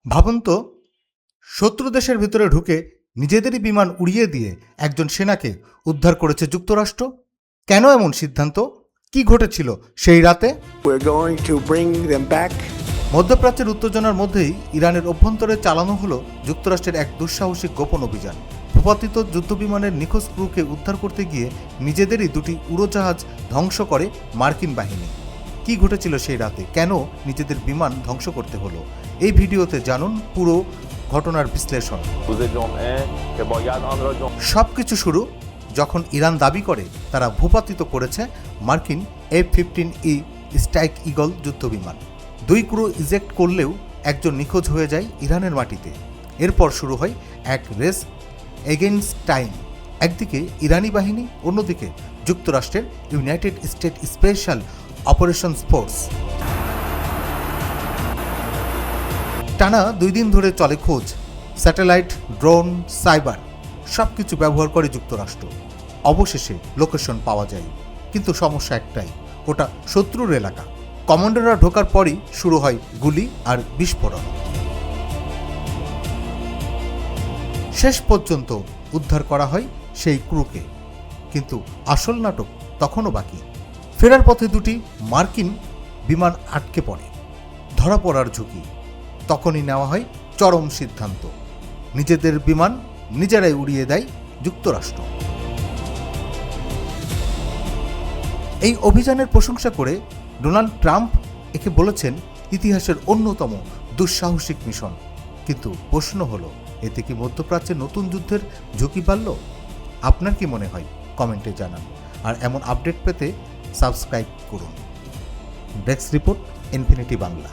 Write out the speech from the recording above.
ভাবুন তো, শত্রু দেশের ভিতরে ঢুকে নিজেদেরই বিমান উড়িয়ে দিয়ে একজন সেনাকে উদ্ধার করেছে যুক্তরাষ্ট্র। কেন এমন সিদ্ধান্ত? কি ঘটেছিল সেই রাতে? We're going to bring them back. মধ্যপ্রাচ্যের উত্তেজনার মধ্যেই ইরানের অভ্যন্তরে চালানো হলো যুক্তরাষ্ট্রের এক দুঃসাহসিক গোপন অভিযান। ভূপাতিত যুদ্ধবিমানের নিখোঁজ ক্রুকে উদ্ধার করতে গিয়ে নিজেদেরই দুটি উড়োজাহাজ ধ্বংস করে মার্কিন বাহিনী। কি ঘটেছিল সেই রাতে? কেন নিজেদের বিমান ধ্বংস করতে হলো? এই ভিডিওতে জানুন পুরো ঘটনার বিশ্লেষণ। সবকিছু শুরু যখন ইরান দাবি করে তারা ভূপাতিত করেছে মার্কিন F-15E স্ট্রাইক ঈগল যুদ্ধবিমান। 2 ক্রু ইজেক্ট করলেও একজন নিখোঁজ হয়ে যায় ইরানের মাটিতে। এরপর শুরু হয় এক রেস এগেইনস্ট টাইম। একদিকে ইরানি বাহিনী, অন্যদিকে যুক্তরাষ্ট্রের United state special operations force. টানা 2 দিন ধরে চলে খোঁজ। স্যাটেলাইট, ড্রোন, সাইবার সব কিছু ব্যবহার করে যুক্তরাষ্ট্র। অবশেষে লোকেশন পাওয়া যায়, কিন্তু সমস্যা একটাই, ওটা শত্রুর এলাকা। কমান্ডোরা ঢোকার পরই শুরু হয় গুলি আর বিস্ফোরণ। শেষ পর্যন্ত উদ্ধার করা হয় সেই ক্রুকে, কিন্তু আসল নাটক তখনও বাকি। ফেরার পথে 2টি মার্কিন বিমান আটকে পড়ে, ধরা পড়ার ঝুঁকি। তখনই নেওয়া হয় চরম সিদ্ধান্ত, নিজেদের বিমান নিজেরাই উড়িয়ে দেয় যুক্তরাষ্ট্র। এই অভিযানের প্রশংসা করে ডোনাল্ড ট্রাম্প একে বলেছেন ইতিহাসের অন্যতম দুঃসাহসিক মিশন। কিন্তু প্রশ্ন হলো, এতে কি মধ্যপ্রাচ্যে নতুন যুদ্ধের ঝুঁকি বাড়ল? আপনার কি মনে হয়? কমেন্টে জানান। আর এমন আপডেট পেতে সাবস্ক্রাইব করুন। Desk report, infinity Bangla.